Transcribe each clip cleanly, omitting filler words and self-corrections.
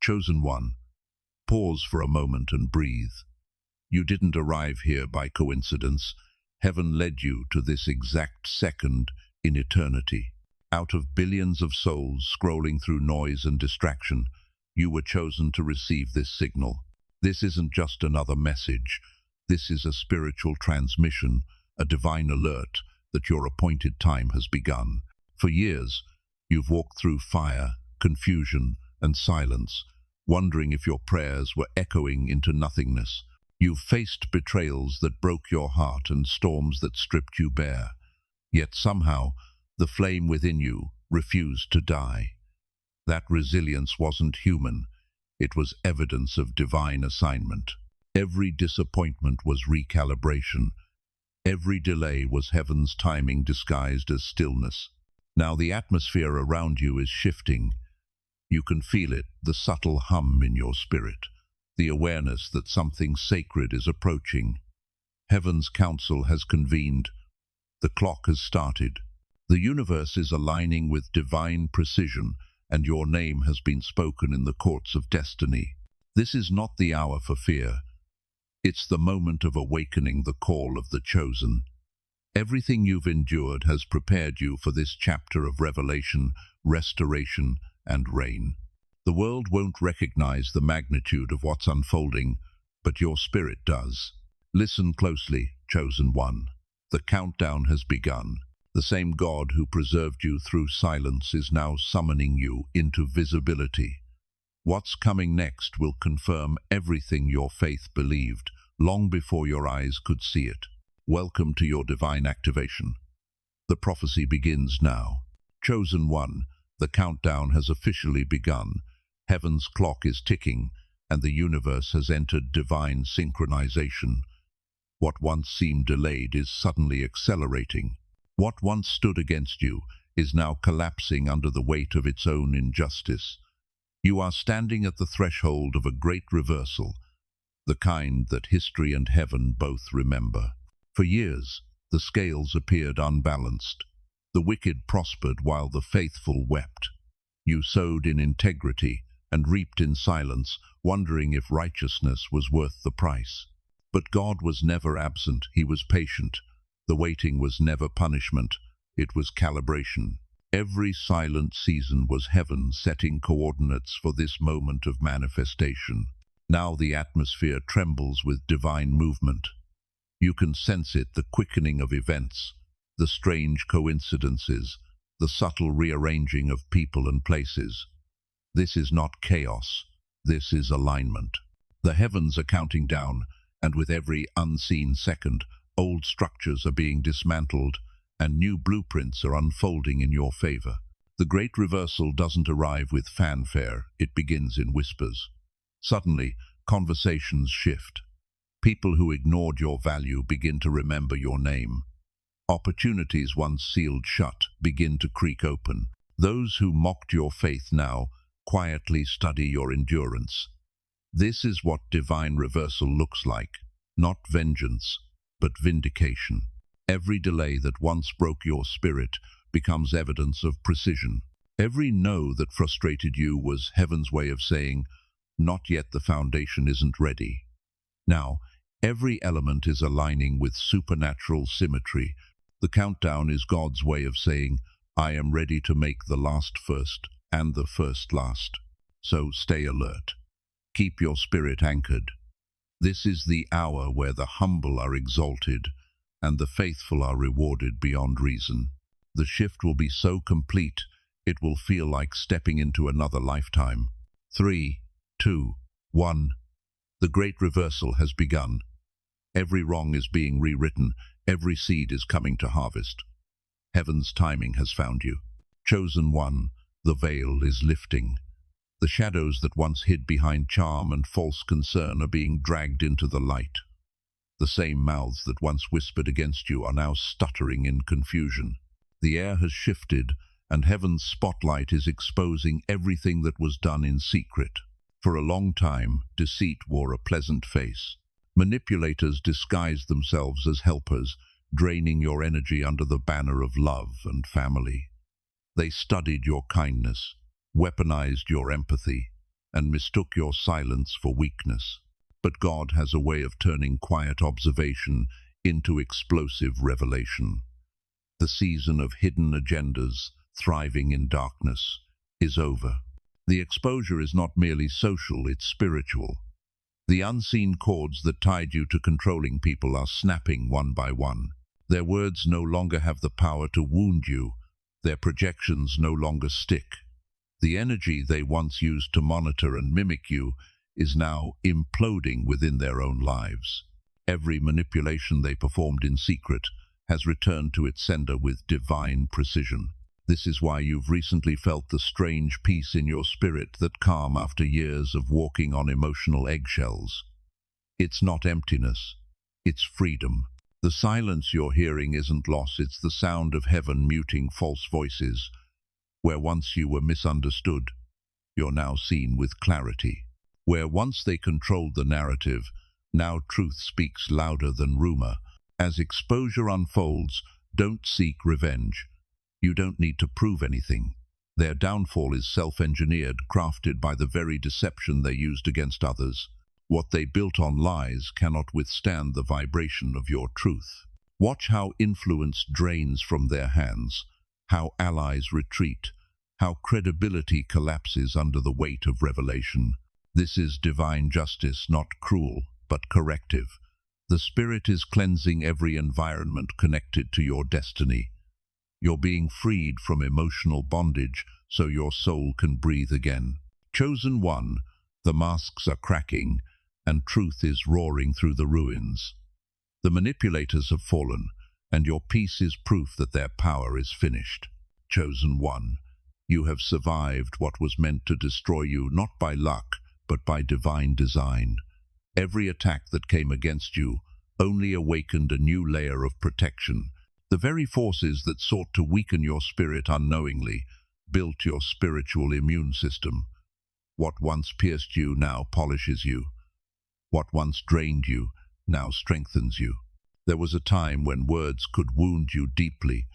Chosen one, pause for a moment and breathe. You didn't arrive here by coincidence. Heaven led you to this exact second in eternity. Out of billions of souls scrolling through noise and distraction, you were chosen to receive this signal. This isn't just another message. This is a spiritual transmission, a divine alert that your appointed time has begun. For years, you've walked through fire, confusion, and silence, wondering if your prayers were echoing into nothingness. You've faced betrayals that broke your heart and storms that stripped you bare. Yet somehow, the flame within you refused to die. That resilience wasn't human. It was evidence of divine assignment. Every disappointment was recalibration. Every delay was heaven's timing disguised as stillness. Now the atmosphere around you is shifting. You can feel it, the subtle hum in your spirit, the awareness that something sacred is approaching. Heaven's council has convened. The clock has started. The universe is aligning with divine precision, and your name has been spoken in the courts of destiny. This is not the hour for fear. It's the moment of awakening the call of the chosen. Everything you've endured has prepared you for this chapter of revelation, restoration, and reign. The world won't recognize the magnitude of what's unfolding, but your spirit does. Listen closely, chosen one. The countdown has begun. The same God who preserved you through silence is now summoning you into visibility. What's coming next will confirm everything your faith believed, long before your eyes could see it. Welcome to your divine activation. The prophecy begins now. Chosen one, the countdown has officially begun. Heaven's clock is ticking, and the universe has entered divine synchronization. What once seemed delayed is suddenly accelerating. What once stood against you is now collapsing under the weight of its own injustice. You are standing at the threshold of a great reversal, the kind that history and heaven both remember. For years, the scales appeared unbalanced. The wicked prospered while the faithful wept. You sowed in integrity and reaped in silence, wondering if righteousness was worth the price. But God was never absent. He was patient. The waiting was never punishment. It was calibration. Every silent season was heaven setting coordinates for this moment of manifestation. Now the atmosphere trembles with divine movement. You can sense it, the quickening of events, the strange coincidences, the subtle rearranging of people and places. This is not chaos. This is alignment. The heavens are counting down, and with every unseen second, old structures are being dismantled, and new blueprints are unfolding in your favor. The great reversal doesn't arrive with fanfare. It begins in whispers. Suddenly, conversations shift. People who ignored your value begin to remember your name. Opportunities once sealed shut begin to creak open. Those who mocked your faith now quietly study your endurance. This is what divine reversal looks like. Not vengeance, but vindication. Every delay that once broke your spirit becomes evidence of precision. Every no that frustrated you was heaven's way of saying, not yet, the foundation isn't ready. Now, every element is aligning with supernatural symmetry. The countdown is God's way of saying, I am ready to make the last first and the first last. So stay alert. Keep your spirit anchored. This is the hour where the humble are exalted and the faithful are rewarded beyond reason. The shift will be so complete, it will feel like stepping into another lifetime. 3, 2, 1. The great reversal has begun. Every wrong is being rewritten. Every seed is coming to harvest. Heaven's timing has found you. Chosen one, the veil is lifting. The shadows that once hid behind charm and false concern are being dragged into the light. The same mouths that once whispered against you are now stuttering in confusion. The air has shifted, and heaven's spotlight is exposing everything that was done in secret. For a long time, deceit wore a pleasant face. Manipulators disguised themselves as helpers, draining your energy under the banner of love and family. They studied your kindness, weaponized your empathy, and mistook your silence for weakness. But God has a way of turning quiet observation into explosive revelation. The season of hidden agendas, thriving in darkness, is over. The exposure is not merely social, it's spiritual. The unseen cords that tied you to controlling people are snapping one by one. Their words no longer have the power to wound you. Their projections no longer stick. The energy they once used to monitor and mimic you is now imploding within their own lives. Every manipulation they performed in secret has returned to its sender with divine precision. This is why you've recently felt the strange peace in your spirit, that calm after years of walking on emotional eggshells. It's not emptiness, it's freedom. The silence you're hearing isn't loss, it's the sound of heaven muting false voices. Where once you were misunderstood, you're now seen with clarity. Where once they controlled the narrative, now truth speaks louder than rumor. As exposure unfolds, don't seek revenge. You don't need to prove anything. Their downfall is self-engineered, crafted by the very deception they used against others. What they built on lies cannot withstand the vibration of your truth. Watch how influence drains from their hands, how allies retreat, how credibility collapses under the weight of revelation. This is divine justice, not cruel, but corrective. The Spirit is cleansing every environment connected to your destiny. You're being freed from emotional bondage so your soul can breathe again. Chosen one, the masks are cracking, and truth is roaring through the ruins. The manipulators have fallen, and your peace is proof that their power is finished. Chosen one, you have survived what was meant to destroy you, not by luck, but by divine design. Every attack that came against you only awakened a new layer of protection. The very forces that sought to weaken your spirit unknowingly built your spiritual immune system. What once pierced you now polishes you. What once drained you now strengthens you. There was a time when words could wound you deeply,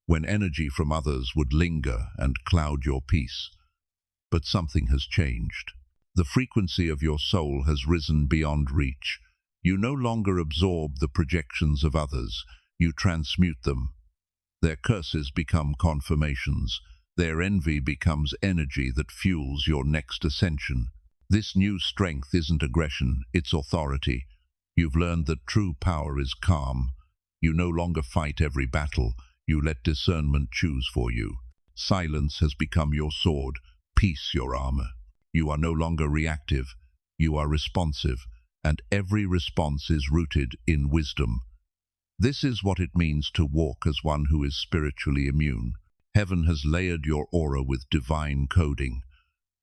when energy from others would linger and cloud your peace. But something has changed. The frequency of your soul has risen beyond reach. You no longer absorb the projections of others, you transmute them. Their curses become confirmations. Their envy becomes energy that fuels your next ascension. This new strength isn't aggression, it's authority. You've learned that true power is calm. You no longer fight every battle, you let discernment choose for you. Silence has become your sword, peace your armor. You are no longer reactive, you are responsive, and every response is rooted in wisdom. This is what it means to walk as one who is spiritually immune. Heaven has layered your aura with divine coding.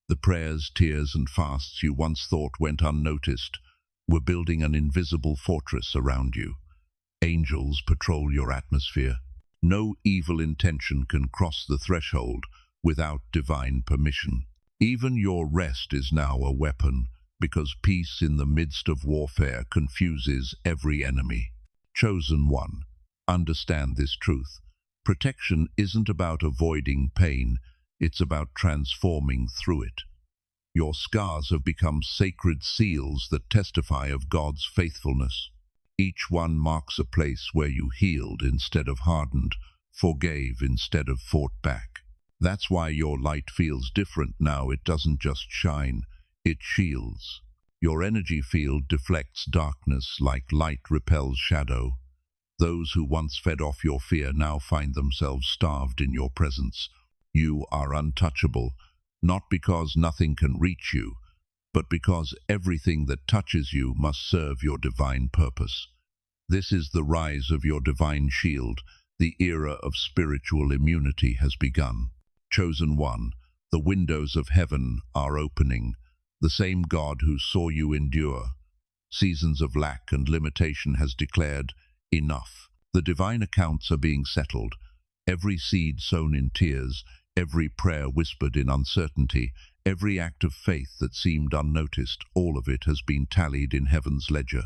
The prayers, tears, and fasts you once thought went unnoticed were building an invisible fortress around you. Angels patrol your atmosphere. No evil intention can cross the threshold without divine permission. Even your rest is now a weapon, because peace in the midst of warfare confuses every enemy. Chosen one, understand this truth. Protection isn't about avoiding pain, it's about transforming through it. Your scars have become sacred seals that testify of God's faithfulness. Each one marks a place where you healed instead of hardened, forgave instead of fought back. That's why your light feels different now. It doesn't just shine, it shields. Your energy field deflects darkness like light repels shadow. Those who once fed off your fear now find themselves starved in your presence. You are untouchable, not because nothing can reach you, but because everything that touches you must serve your divine purpose. This is the rise of your divine shield. The era of spiritual immunity has begun. Chosen one, the windows of heaven are opening. The same God who saw you endure seasons of lack and limitation has declared, enough. The divine accounts are being settled. Every seed sown in tears, every prayer whispered in uncertainty, every act of faith that seemed unnoticed, all of it has been tallied in heaven's ledger.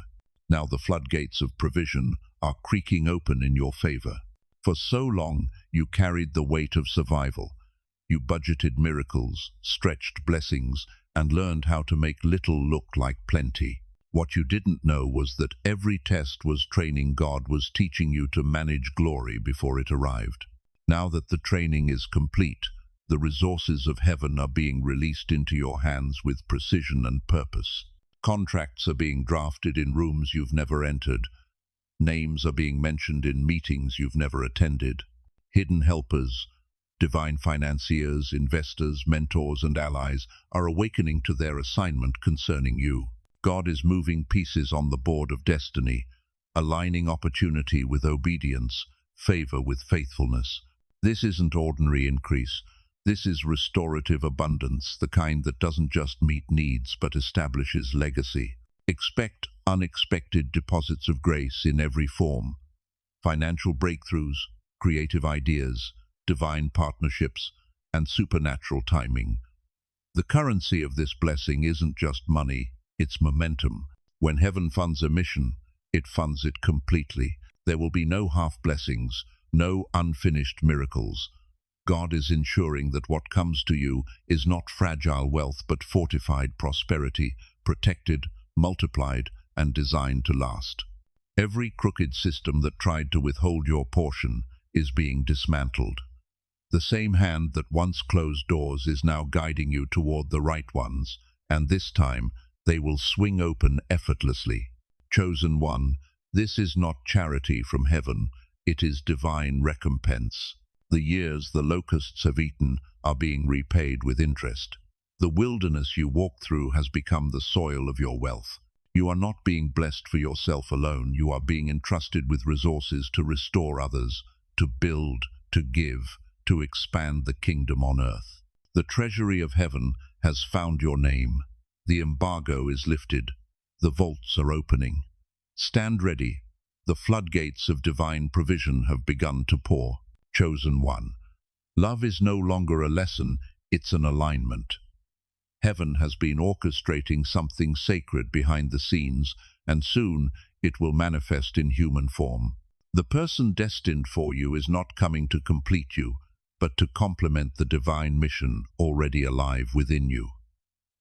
Now the floodgates of provision are creaking open in your favor. For so long you carried the weight of survival. You budgeted miracles, stretched blessings, and learned how to make little look like plenty. What you didn't know was that every test was training. God was teaching you to manage glory before it arrived. Now that the training is complete, the resources of heaven are being released into your hands with precision and purpose. Contracts are being drafted in rooms you've never entered. Names are being mentioned in meetings you've never attended. Hidden helpers, divine financiers, investors, mentors, and allies are awakening to their assignment concerning you. God is moving pieces on the board of destiny, aligning opportunity with obedience, favor with faithfulness. This isn't ordinary increase. This is restorative abundance, the kind that doesn't just meet needs but establishes legacy. Expect unexpected deposits of grace in every form. Financial breakthroughs, creative ideas, divine partnerships, and supernatural timing. The currency of this blessing isn't just money, it's momentum. When heaven funds a mission, it funds it completely. There will be no half blessings, no unfinished miracles. God is ensuring that what comes to you is not fragile wealth but fortified prosperity, protected, multiplied, and designed to last. Every crooked system that tried to withhold your portion is being dismantled. The same hand that once closed doors is now guiding you toward the right ones, and this time they will swing open effortlessly. Chosen one, this is not charity from heaven, it is divine recompense. The years the locusts have eaten are being repaid with interest. The wilderness you walked through has become the soil of your wealth. You are not being blessed for yourself alone, you are being entrusted with resources to restore others, to build, to give, to expand the kingdom on earth. The treasury of heaven has found your name. The embargo is lifted. The vaults are opening. Stand ready. The floodgates of divine provision have begun to pour. Chosen one. Love is no longer a lesson, it's an alignment. Heaven has been orchestrating something sacred behind the scenes, and soon it will manifest in human form. The person destined for you is not coming to complete you, but to complement the divine mission already alive within you.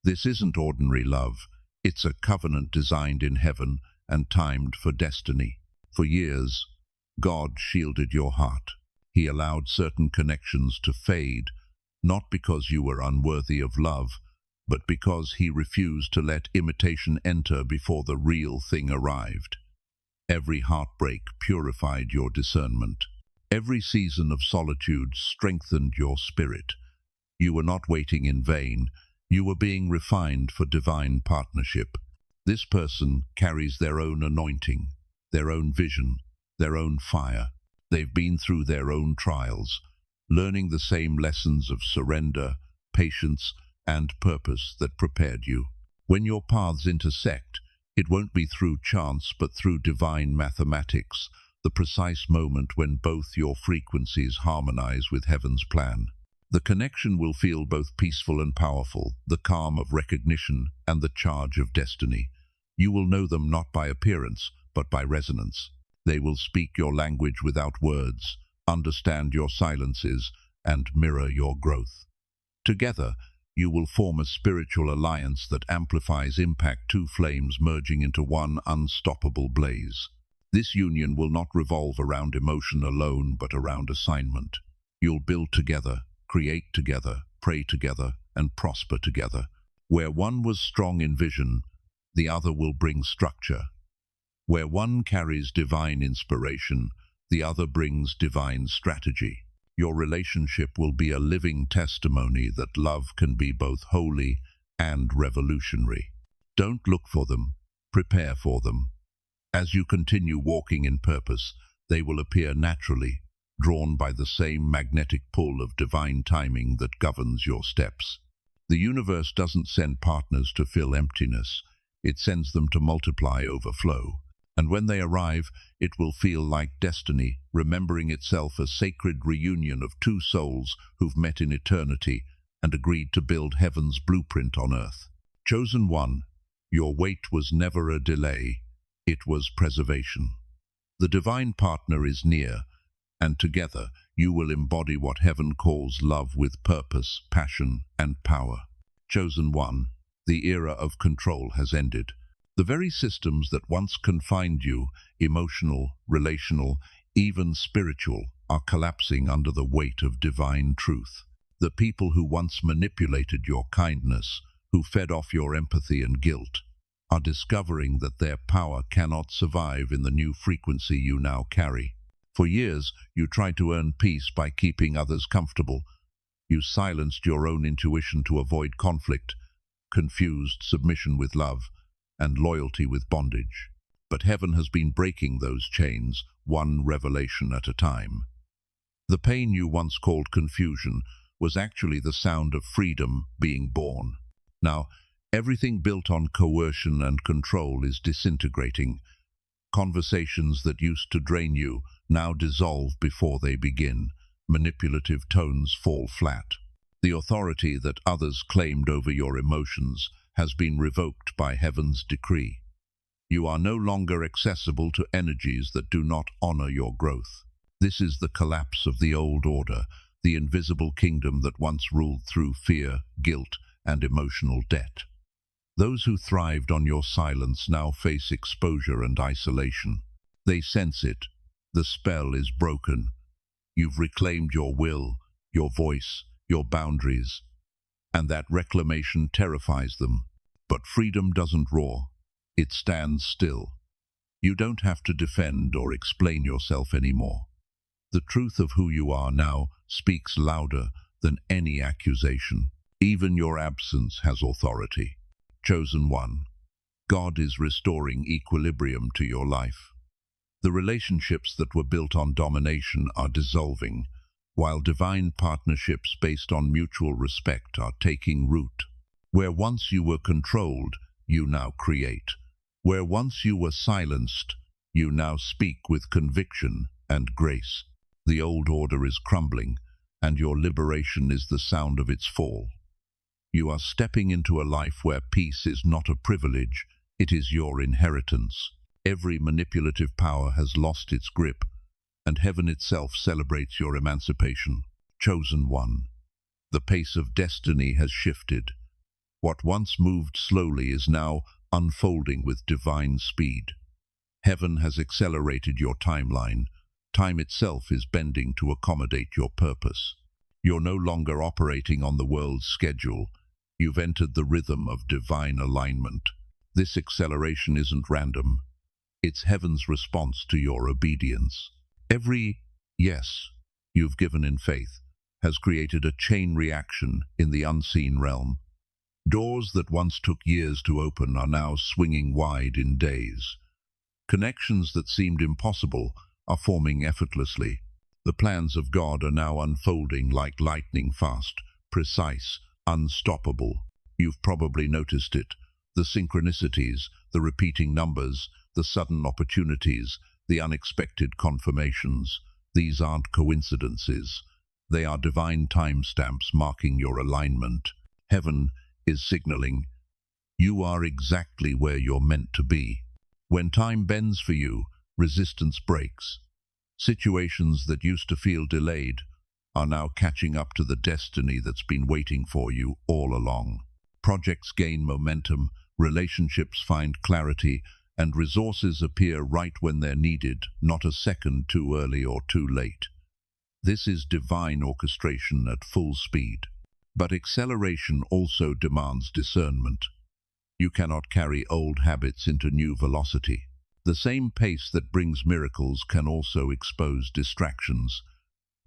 This isn't ordinary love, it's a covenant designed in heaven and timed for destiny. For years, God shielded your heart. He allowed certain connections to fade, not because you were unworthy of love, but because He refused to let imitation enter before the real thing arrived. Every heartbreak purified your discernment. Every season of solitude strengthened your spirit. You were not waiting in vain. You were being refined for divine partnership. This person carries their own anointing, their own vision, their own fire. They've been through their own trials, learning the same lessons of surrender, patience, and purpose that prepared you. When your paths intersect, it won't be through chance but through divine mathematics, the precise moment when both your frequencies harmonize with heaven's plan. The connection will feel both peaceful and powerful, the calm of recognition and the charge of destiny. You will know them not by appearance, but by resonance. They will speak your language without words, understand your silences, and mirror your growth. Together, you will form a spiritual alliance that amplifies impact, two flames merging into one unstoppable blaze. This union will not revolve around emotion alone, but around assignment. You'll build together, create together, pray together, and prosper together. Where one was strong in vision, the other will bring structure. Where one carries divine inspiration, the other brings divine strategy. Your relationship will be a living testimony that love can be both holy and revolutionary. Don't look for them, prepare for them. As you continue walking in purpose, they will appear naturally, drawn by the same magnetic pull of divine timing that governs your steps. The universe doesn't send partners to fill emptiness, it sends them to multiply overflow. And when they arrive, it will feel like destiny, remembering itself a sacred reunion of two souls who've met in eternity and agreed to build heaven's blueprint on earth. Chosen one, your wait was never a delay, it was preservation. The divine partner is near, and together you will embody what heaven calls love with purpose, passion, and power. Chosen one, The era of control has ended. The very systems that once confined you, emotional, relational, even spiritual, are collapsing under the weight of divine truth. The people who once manipulated your kindness, who fed off your empathy and guilt, are discovering that their power cannot survive in the new frequency you now carry. For years, you tried to earn peace by keeping others comfortable. You silenced your own intuition to avoid conflict, confused submission with love, and loyalty with bondage. But heaven has been breaking those chains, one revelation at a time. The pain you once called confusion was actually the sound of freedom being born. Now, everything built on coercion and control is disintegrating. Conversations that used to drain you now dissolve before they begin. Manipulative tones fall flat. The authority that others claimed over your emotions has been revoked by heaven's decree. You are no longer accessible to energies that do not honor your growth. This is the collapse of the old order, the invisible kingdom that once ruled through fear, guilt, and emotional debt. Those who thrived on your silence now face exposure and isolation. They sense it. The spell is broken. You've reclaimed your will, your voice, your boundaries, and that reclamation terrifies them. But freedom doesn't roar. It stands still. You don't have to defend or explain yourself anymore. The truth of who you are now speaks louder than any accusation. Even your absence has authority. Chosen one, God is restoring equilibrium to your life. The relationships that were built on domination are dissolving, while divine partnerships based on mutual respect are taking root. Where once you were controlled, you now create. Where once you were silenced, you now speak with conviction and grace. The old order is crumbling, and your liberation is the sound of its fall. You are stepping into a life where peace is not a privilege, it is your inheritance. Every manipulative power has lost its grip, and heaven itself celebrates your emancipation. Chosen one. The pace of destiny has shifted. What once moved slowly is now unfolding with divine speed. Heaven has accelerated your timeline. Time itself is bending to accommodate your purpose. You're no longer operating on the world's schedule. You've entered the rhythm of divine alignment. This acceleration isn't random. It's heaven's response to your obedience. Every yes you've given in faith has created a chain reaction in the unseen realm. Doors that once took years to open are now swinging wide in days. Connections that seemed impossible are forming effortlessly. The plans of God are now unfolding like lightning fast, precise, unstoppable. You've probably noticed it. The synchronicities, the repeating numbers, the sudden opportunities, the unexpected confirmations. These aren't coincidences. They are divine timestamps marking your alignment. Heaven is signaling, you are exactly where you're meant to be. When time bends for you, resistance breaks. Situations that used to feel delayed are now catching up to the destiny that's been waiting for you all along. Projects gain momentum, relationships find clarity, and resources appear right when they're needed, not a second too early or too late. This is divine orchestration at full speed. But acceleration also demands discernment. You cannot carry old habits into new velocity. The same pace that brings miracles can also expose distractions.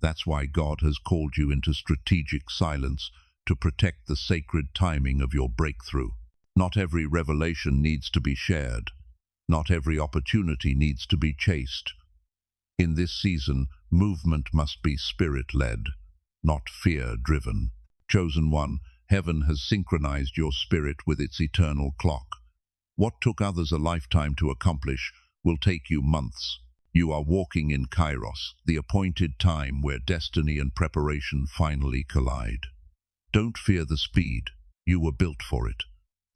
That's why God has called you into strategic silence to protect the sacred timing of your breakthrough. Not every revelation needs to be shared. Not every opportunity needs to be chased. In this season, movement must be spirit-led, not fear-driven. Chosen one, heaven has synchronized your spirit with its eternal clock. What took others a lifetime to accomplish will take you months. You are walking in Kairos, the appointed time where destiny and preparation finally collide. Don't fear the speed. You were built for it.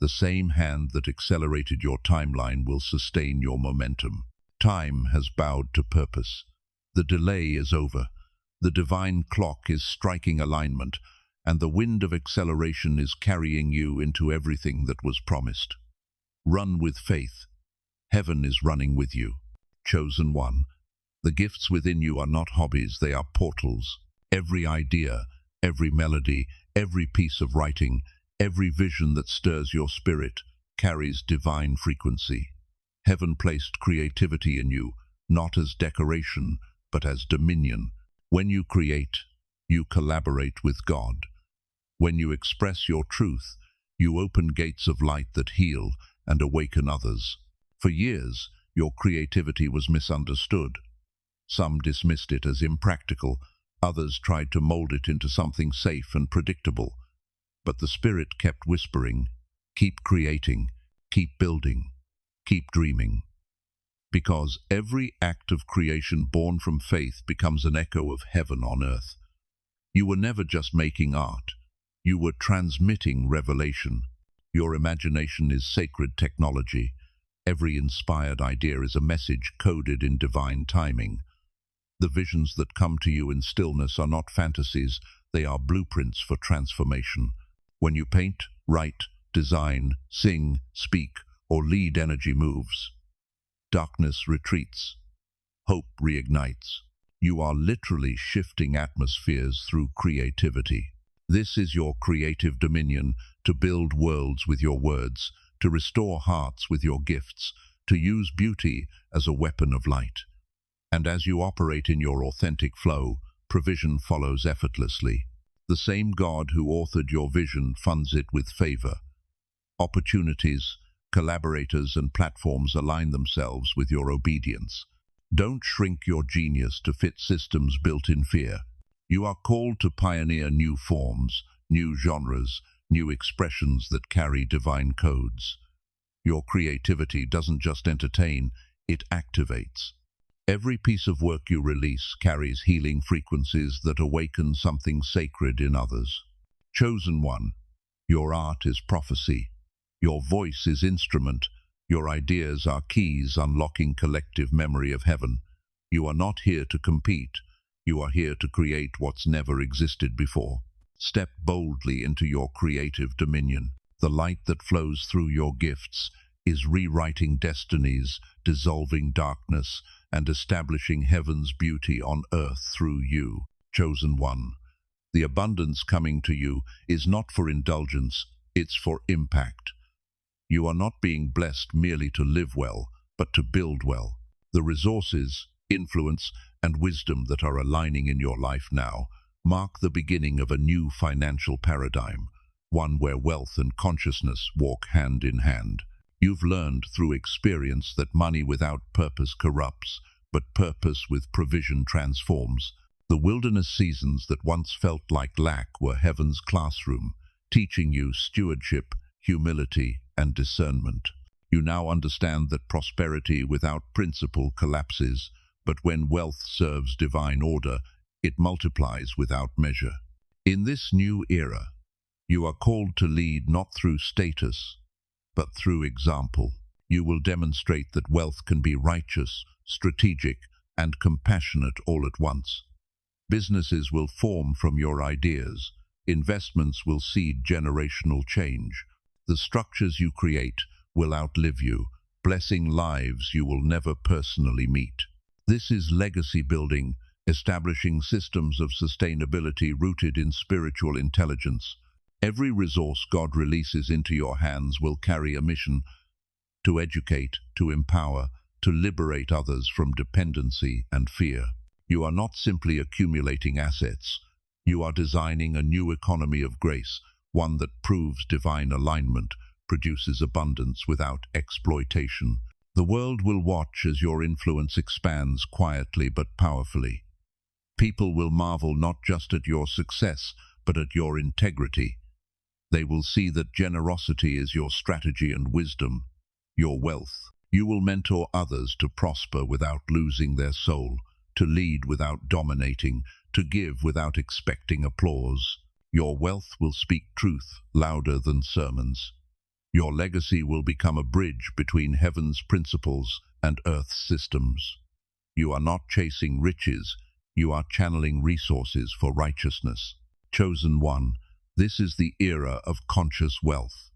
The same hand that accelerated your timeline will sustain your momentum. Time has bowed to purpose. The delay is over. The divine clock is striking alignment, and the wind of acceleration is carrying you into everything that was promised. Run with faith. Heaven is running with you. Chosen one. The gifts within you are not hobbies, they are portals. Every idea, every melody, every piece of writing, every vision that stirs your spirit carries divine frequency. Heaven placed creativity in you, not as decoration, but as dominion. When you create, you collaborate with God. When you express your truth, you open gates of light that heal and awaken others. For years, your creativity was misunderstood. Some dismissed it as impractical, others tried to mold it into something safe and predictable. But the Spirit kept whispering, keep creating, keep building, keep dreaming. Because every act of creation born from faith becomes an echo of heaven on earth. You were never just making art. You were transmitting revelation. Your imagination is sacred technology. Every inspired idea is a message coded in divine timing. The visions that come to you in stillness are not fantasies, they are blueprints for transformation. When you paint, write, design, sing, speak, or lead, energy moves. Darkness retreats. Hope reignites. You are literally shifting atmospheres through creativity. This is your creative dominion, to build worlds with your words, to restore hearts with your gifts, to use beauty as a weapon of light. And as you operate in your authentic flow, provision follows effortlessly. The same God who authored your vision funds it with favor. Opportunities, collaborators, and platforms align themselves with your obedience. Don't shrink your genius to fit systems built in fear. You are called to pioneer new forms, new genres, new expressions that carry divine codes. Your creativity doesn't just entertain, it activates. Every piece of work you release carries healing frequencies that awaken something sacred in others. Chosen one, your art is prophecy. Your voice is instrument. Your ideas are keys unlocking collective memory of heaven. You are not here to compete. You are here to create what's never existed before. Step boldly into your creative dominion. The light that flows through your gifts is rewriting destinies, dissolving darkness, and establishing heaven's beauty on earth through you. Chosen one. The abundance coming to you is not for indulgence, it's for impact. You are not being blessed merely to live well, but to build well. The resources, influence, and wisdom that are aligning in your life now mark the beginning of a new financial paradigm, one where wealth and consciousness walk hand in hand. You've learned through experience that money without purpose corrupts, but purpose with provision transforms. The wilderness seasons that once felt like lack were heaven's classroom, teaching you stewardship, humility, and discernment. You now understand that prosperity without principle collapses, but when wealth serves divine order, it multiplies without measure. In this new era, you are called to lead not through status, but through example. You will demonstrate that wealth can be righteous, strategic, and compassionate all at once. Businesses will form from your ideas. Investments will seed generational change. The structures you create will outlive you, blessing lives you will never personally meet. This is legacy building, establishing systems of sustainability rooted in spiritual intelligence. Every resource God releases into your hands will carry a mission: to educate, to empower, to liberate others from dependency and fear. You are not simply accumulating assets. You are designing a new economy of grace, one that proves divine alignment, produces abundance without exploitation. The world will watch as your influence expands quietly but powerfully. People will marvel not just at your success, but at your integrity. They will see that generosity is your strategy and wisdom, your wealth. You will mentor others to prosper without losing their soul, to lead without dominating, to give without expecting applause. Your wealth will speak truth louder than sermons. Your legacy will become a bridge between heaven's principles and earth's systems. You are not chasing riches, you are channeling resources for righteousness. Chosen one, This is the era of conscious wealth.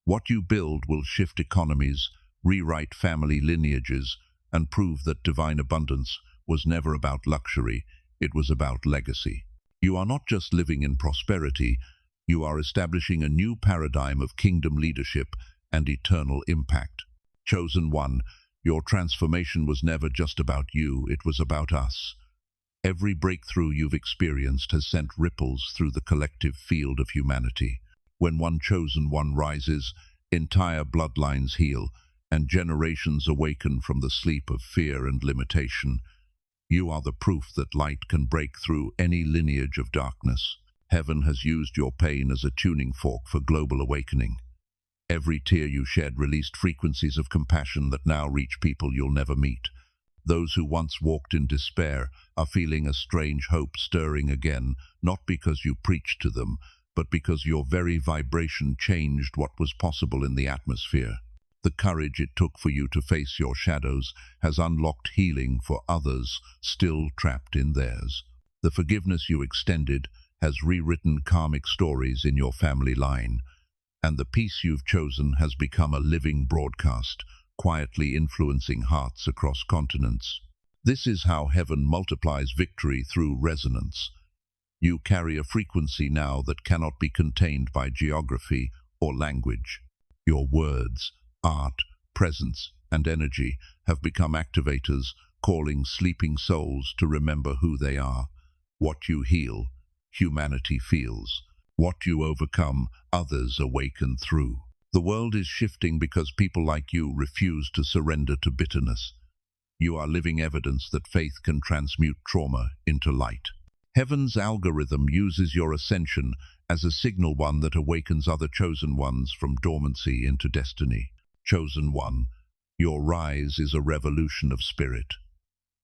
What you build will shift economies, rewrite family lineages, and prove that divine abundance was never about luxury, it was about legacy. You are not just living in prosperity, you are establishing a new paradigm of kingdom leadership and eternal impact. Chosen one, your transformation was never just about you, it was about us. Every breakthrough you've experienced has sent ripples through the collective field of humanity. When one chosen one rises, entire bloodlines heal, and generations awaken from the sleep of fear and limitation. You are the proof that light can break through any lineage of darkness. Heaven has used your pain as a tuning fork for global awakening. Every tear you shed released frequencies of compassion that now reach people you'll never meet. Those who once walked in despair are feeling a strange hope stirring again, not because you preached to them, but because your very vibration changed what was possible in the atmosphere. The courage it took for you to face your shadows has unlocked healing for others still trapped in theirs. The forgiveness you extended has rewritten karmic stories in your family line, and the peace you've chosen has become a living broadcast, quietly influencing hearts across continents. This is how heaven multiplies victory through resonance. You carry a frequency now that cannot be contained by geography or language. Your words, art, presence, and energy have become activators, calling sleeping souls to remember who they are. What you heal, humanity feels. What you overcome, others awaken through. The world is shifting because people like you refuse to surrender to bitterness. You are living evidence that faith can transmute trauma into light. Heaven's algorithm uses your ascension as a signal one that awakens other chosen ones from dormancy into destiny. Chosen one, your rise is a revolution of spirit.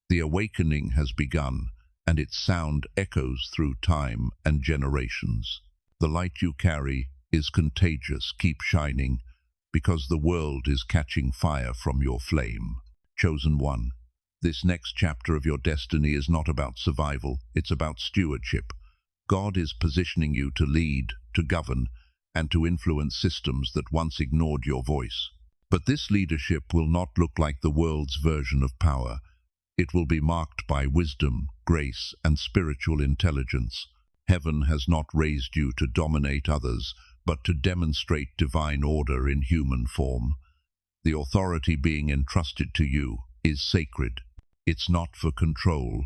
The awakening has begun, and its sound echoes through time and generations. The light you carry is contagious. Keep shining, because the world is catching fire from your flame. Chosen one, this next chapter of your destiny is not about survival, it's about stewardship. God is positioning you to lead, to govern, and to influence systems that once ignored your voice. But this leadership will not look like the world's version of power. It will be marked by wisdom, grace, and spiritual intelligence. Heaven has not raised you to dominate others, but to demonstrate divine order in human form. The authority being entrusted to you is sacred. It's not for control,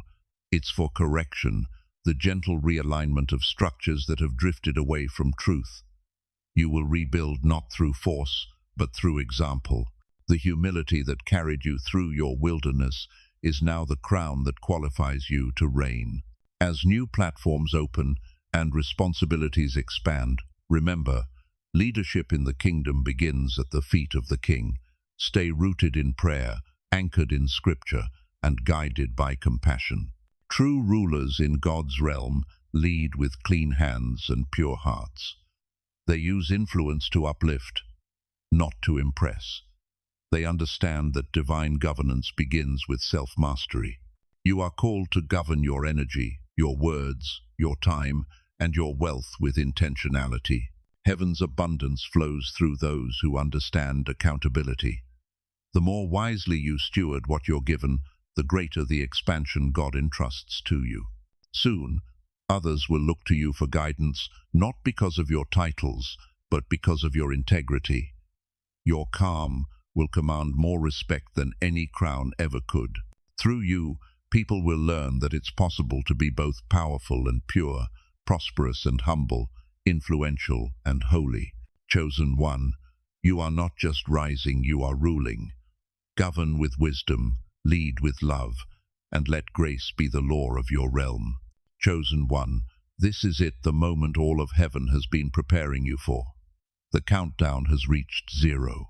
it's for correction, the gentle realignment of structures that have drifted away from truth. You will rebuild not through force, but through example. The humility that carried you through your wilderness is now the crown that qualifies you to reign. As new platforms open and responsibilities expand, remember, leadership in the kingdom begins at the feet of the King. Stay rooted in prayer, anchored in scripture, and guided by compassion. True rulers in God's realm lead with clean hands and pure hearts. They use influence to uplift, not to impress. They understand that divine governance begins with self-mastery. You are called to govern your energy, your words, your time, and your wealth with intentionality. Heaven's abundance flows through those who understand accountability. The more wisely you steward what you're given, the greater the expansion God entrusts to you. Soon, others will look to you for guidance, not because of your titles, but because of your integrity. Your calm will command more respect than any crown ever could. Through you, people will learn that it's possible to be both powerful and pure, prosperous and humble, influential and holy. Chosen one, you are not just rising, you are ruling. Govern with wisdom, lead with love, and let grace be the law of your realm. Chosen one, this is it, the moment all of heaven has been preparing you for. The countdown has reached 0.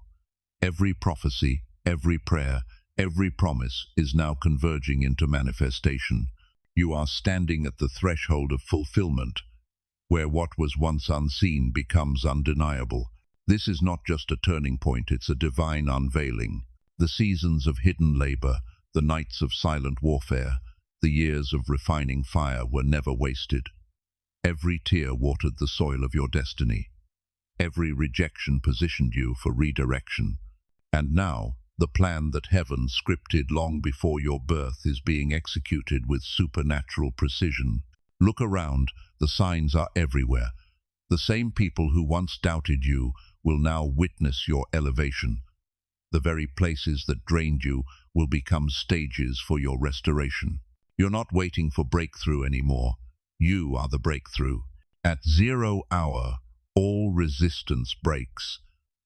Every prophecy, every prayer, every promise is now converging into manifestation. You are standing at the threshold of fulfillment, where what was once unseen becomes undeniable. This is not just a turning point, it's a divine unveiling. The seasons of hidden labor, the nights of silent warfare, the years of refining fire were never wasted. Every tear watered the soil of your destiny. Every rejection positioned you for redirection. And now, the plan that heaven scripted long before your birth is being executed with supernatural precision. Look around, the signs are everywhere. The same people who once doubted you will now witness your elevation. The very places that drained you will become stages for your restoration. You're not waiting for breakthrough anymore. You are the breakthrough. At 0 hour, all resistance breaks.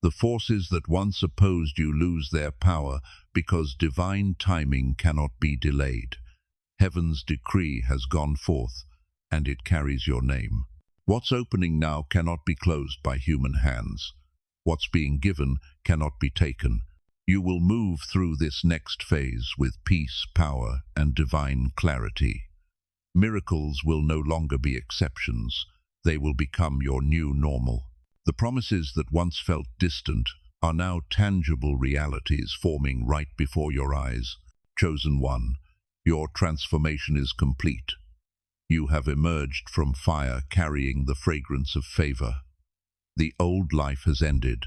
The forces that once opposed you lose their power because divine timing cannot be delayed. Heaven's decree has gone forth, and it carries your name. What's opening now cannot be closed by human hands. What's being given cannot be taken. You will move through this next phase with peace, power, and divine clarity. Miracles will no longer be exceptions. They will become your new normal. The promises that once felt distant are now tangible realities forming right before your eyes. Chosen one, your transformation is complete. You have emerged from fire carrying the fragrance of favor. The old life has ended.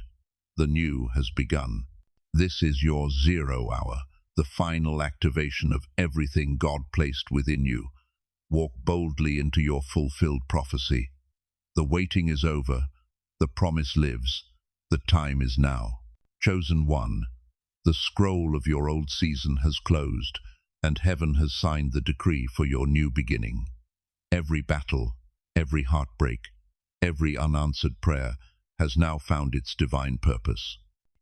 The new has begun. This is your 0 hour, the final activation of everything God placed within you. Walk boldly into your fulfilled prophecy. The waiting is over. The promise lives. The time is now. Chosen one, the scroll of your old season has closed, and heaven has signed the decree for your new beginning. Every battle, every heartbreak, every unanswered prayer has now found its divine purpose.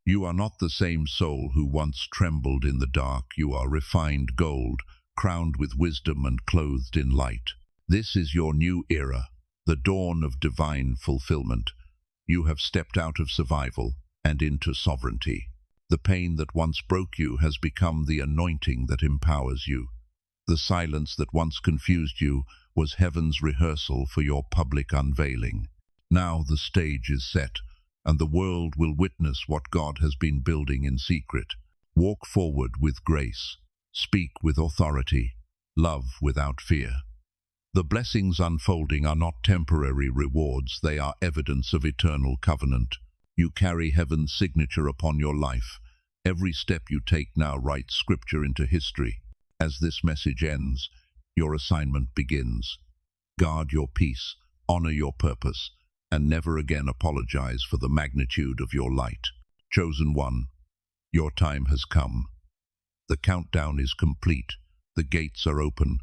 You are not the same soul who once trembled in the dark. You are refined gold, crowned with wisdom and clothed in light. This is your new era, the dawn of divine fulfillment. You have stepped out of survival and into sovereignty. The pain that once broke you has become the anointing that empowers you. The silence that once confused you was heaven's rehearsal for your public unveiling. Now the stage is set, and the world will witness what God has been building in secret. Walk forward with grace. Speak with authority. Love without fear. The blessings unfolding are not temporary rewards, they are evidence of eternal covenant. You carry heaven's signature upon your life. Every step you take now writes scripture into history. As this message ends, your assignment begins. Guard your peace, honor your purpose, and never again apologize for the magnitude of your light. Chosen one, your time has come. The countdown is complete, the gates are open,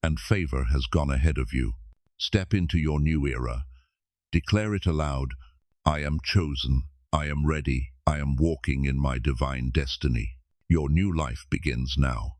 and favor has gone ahead of you. Step into your new era. Declare it aloud, I am chosen, I am ready, I am walking in my divine destiny. Your new life begins now.